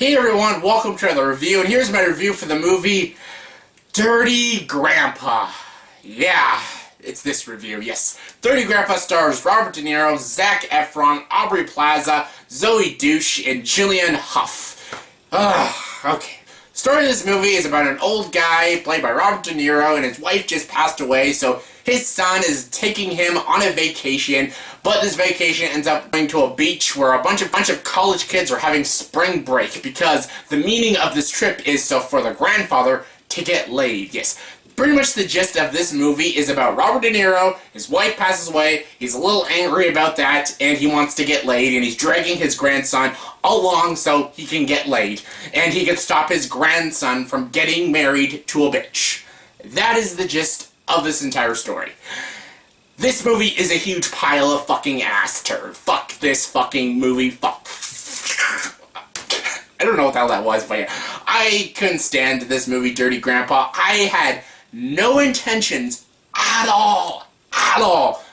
Hey everyone, welcome to another review, and here's my review for the movie Dirty Grandpa. Yeah, it's this review, yes. Dirty Grandpa stars Robert De Niro, Zac Efron, Aubrey Plaza, Zoey, Deutch, and Juilanne, Hough. Okay. The story of this movie is about an old guy played by Robert De Niro, and his wife just passed away, so his son is taking him on a vacation, but this vacation ends up going to a beach where a bunch of college kids are having spring break, because the meaning of this trip is so for the grandfather to get laid. Yes, pretty much the gist of this movie is about Robert De Niro. His wife passes away, he's a little angry about that, and he wants to get laid, and he's dragging his grandson along so he can get laid, and he can stop his grandson from getting married to a bitch. That is the gist of this entire story. This movie is a huge pile of fucking ass turd. Fuck this fucking movie. Fuck. I don't know what the hell that was, but yeah. I couldn't stand this movie, Dirty Grandpa. I had no intentions at all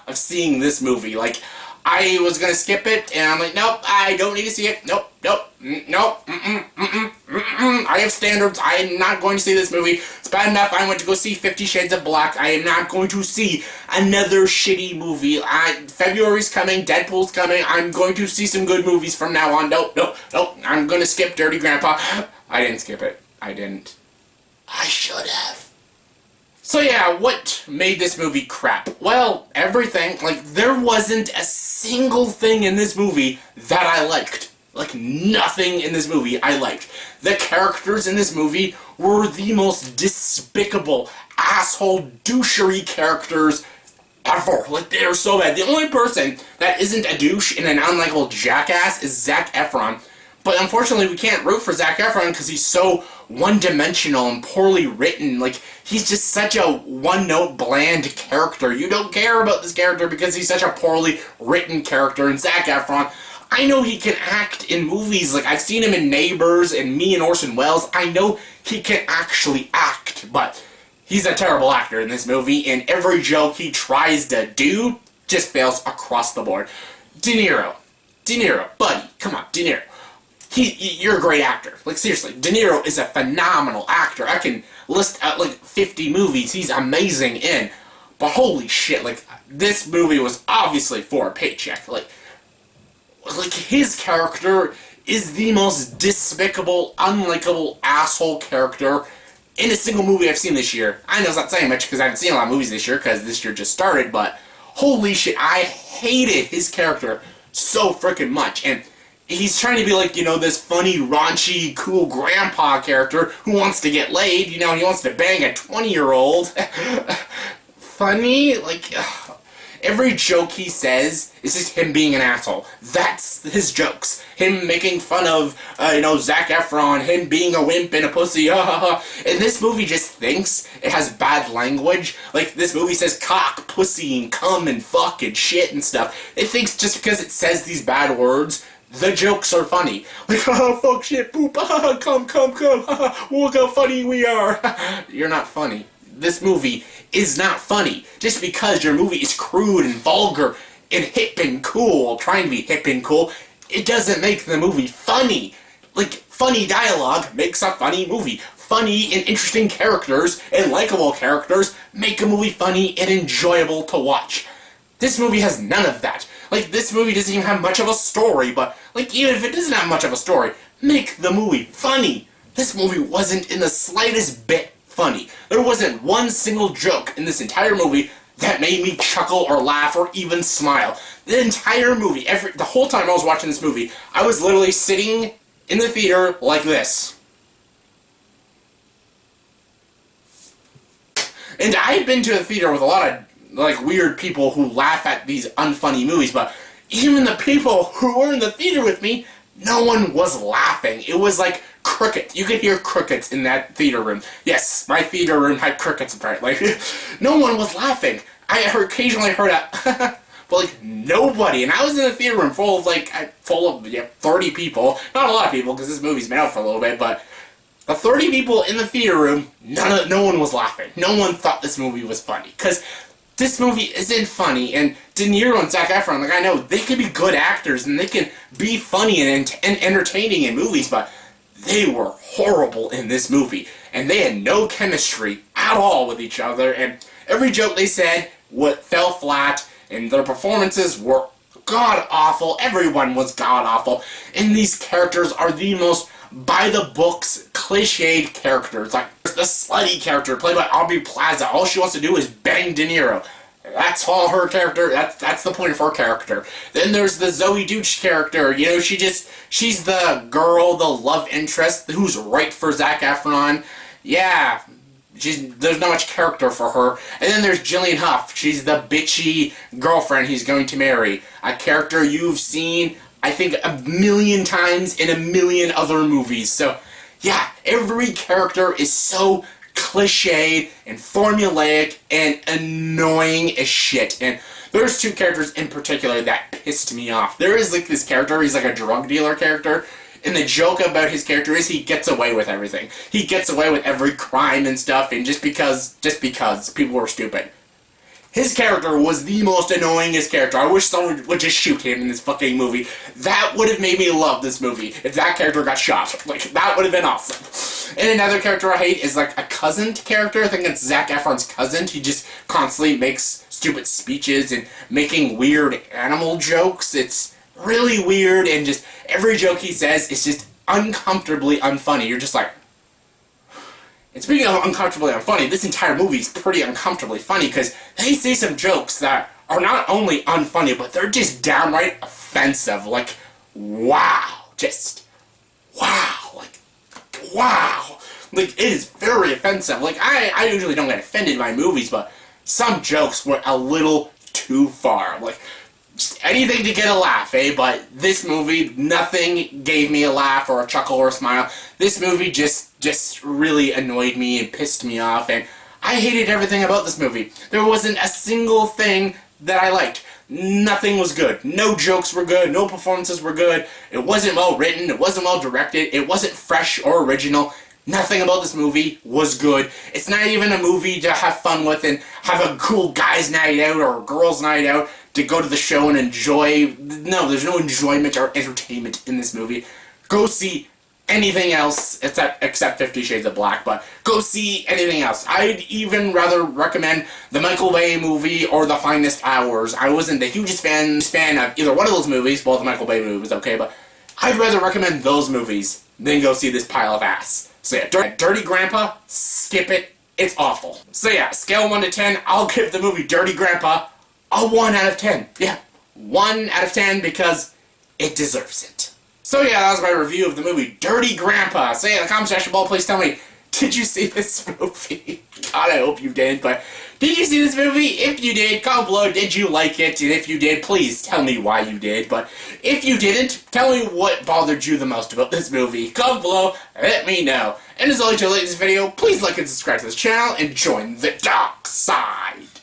of seeing this movie. Like, I was gonna skip it, and I'm like, nope, I don't need to see it. Nope. I have standards. I am not going to see this movie. It's bad enough I went to go see 50 Shades of Black. I am not going to see another shitty movie. February's coming. Deadpool's coming. I'm going to see some good movies from now on. Nope. I'm going to skip Dirty Grandpa. I didn't skip it. I didn't. I should have. So yeah, what made this movie crap? Well, everything. Like, there wasn't a single thing in this movie that I liked. Like, nothing in this movie I liked. The characters in this movie were the most despicable, asshole, douchery characters ever. Like, they are so bad. The only person that isn't a douche and an unlikable jackass is Zac Efron. But unfortunately, we can't root for Zac Efron because he's so one-dimensional and poorly written. Like, he's just such a one-note, bland character. You don't care about this character because he's such a poorly written character. And Zac Efron, I know he can act in movies. Like, I've seen him in Neighbors and Me and Orson Welles. I know he can actually act, but he's a terrible actor in this movie, and every joke he tries to do just fails across the board. De Niro, buddy, come on, De Niro. You're a great actor. Like, seriously, De Niro is a phenomenal actor. I can list out, like, 50 movies he's amazing in. But holy shit, like, this movie was obviously for a paycheck. Like, his character is the most despicable, unlikable, asshole character in a single movie I've seen this year. I know it's not saying much because I haven't seen a lot of movies this year because this year just started, but holy shit, I hated his character so freaking much. And he's trying to be like, you know, this funny, raunchy, cool grandpa character who wants to get laid, you know, and he wants to bang a 20-year-old. Funny? Like, every joke he says is just him being an asshole. That's his jokes. Him making fun of, Zac Efron, him being a wimp and a pussy, And this movie just thinks it has bad language. Like, this movie says cock, pussy, and cum, and fuck, and shit, and stuff. It thinks just because it says these bad words, the jokes are funny. Like, fuck, shit, poop, come, look how funny we are. You're not funny. This movie is not funny. Just because your movie is crude and vulgar and hip and cool, trying to be hip and cool, it doesn't make the movie funny. Like, funny dialogue makes a funny movie. Funny and interesting characters and likable characters make a movie funny and enjoyable to watch. This movie has none of that. Like, this movie doesn't even have much of a story, but, like, even if it doesn't have much of a story, make the movie funny. This movie wasn't in the slightest bit funny. There wasn't one single joke in this entire movie that made me chuckle or laugh or even smile. The entire movie, the whole time I was watching this movie, I was literally sitting in the theater like this. And I've been to a theater with a lot of, like, weird people who laugh at these unfunny movies, but even the people who were in the theater with me, no one was laughing. It was like crickets. You could hear crickets in that theater room. Yes, my theater room had crickets apparently. No one was laughing. I occasionally heard a but like nobody. And I was in a theater room full of 30 people. Not a lot of people because this movie's been out for a little bit, but the 30 people in the theater room, no one was laughing. No one thought this movie was funny. Because this movie isn't funny, and De Niro and Zac Efron, like, I know, they can be good actors, and they can be funny and entertaining in movies, but they were horrible in this movie. And they had no chemistry at all with each other, and every joke they said fell flat, and their performances were god-awful. Everyone was god-awful. And these characters are the most by-the-books, cliched characters. Like, the slutty character played by Aubrey Plaza. All she wants to do is bang De Niro. That's all her character. That's the point of her character. Then there's the Zoey Deutch character. You know, she's the girl, the love interest, who's right for Zac Efron. Yeah, there's not much character for her. And then there's Juilanne Hough. She's the bitchy girlfriend he's going to marry. A character you've seen, I think, a million times in a million other movies. So, yeah, every character is so cliched and formulaic and annoying as shit. And there's two characters in particular that pissed me off. There is, like, this character, he's like a drug dealer character, and the joke about his character is he gets away with everything. He gets away with every crime and stuff, and just because people were stupid. His character was the most annoyingest character. I wish someone would just shoot him in this fucking movie. That would have made me love this movie if that character got shot. Like, that would have been awesome. And another character I hate is, like, a cousin character. I think it's Zac Efron's cousin. He just constantly makes stupid speeches and making weird animal jokes. It's really weird, and just every joke he says is just uncomfortably unfunny. You're just like... And speaking of uncomfortably unfunny, this entire movie is pretty uncomfortably funny because they say some jokes that are not only unfunny, but they're just downright offensive. Like, wow. Just, wow. Like, wow. Like, it is very offensive. Like, I usually don't get offended by movies, but some jokes were a little too far. Like, just anything to get a laugh, eh? But this movie, nothing gave me a laugh or a chuckle or a smile. This movie just really annoyed me and pissed me off, and I hated everything about this movie. There wasn't a single thing that I liked. Nothing was good. No jokes were good. No performances were good. It wasn't well written. It wasn't well directed. It wasn't fresh or original. Nothing about this movie was good. It's not even a movie to have fun with and have a cool guy's night out or girl's night out to go to the show and enjoy. No, there's no enjoyment or entertainment in this movie. Go see anything else except 50 Shades of Black, but go see anything else. I'd even rather recommend the Michael Bay movie or The Finest Hours. I wasn't the hugest fan of either one of those movies. Well, the Michael Bay movie was okay, but I'd rather recommend those movies than go see this pile of ass. So yeah, Dirty Grandpa, skip it. It's awful. So yeah, scale 1 to 10, I'll give the movie Dirty Grandpa a 1 out of 10. Yeah, 1 out of 10 because it deserves it. So yeah, that was my review of the movie Dirty Grandpa. So yeah, in the comment section below, please tell me, did you see this movie? God, I hope you did, but did you see this movie? If you did, comment below, did you like it? And if you did, please tell me why you did. But if you didn't, tell me what bothered you the most about this movie. Comment below, let me know. And as always, if you like this video, please like and subscribe to this channel and join the dark side.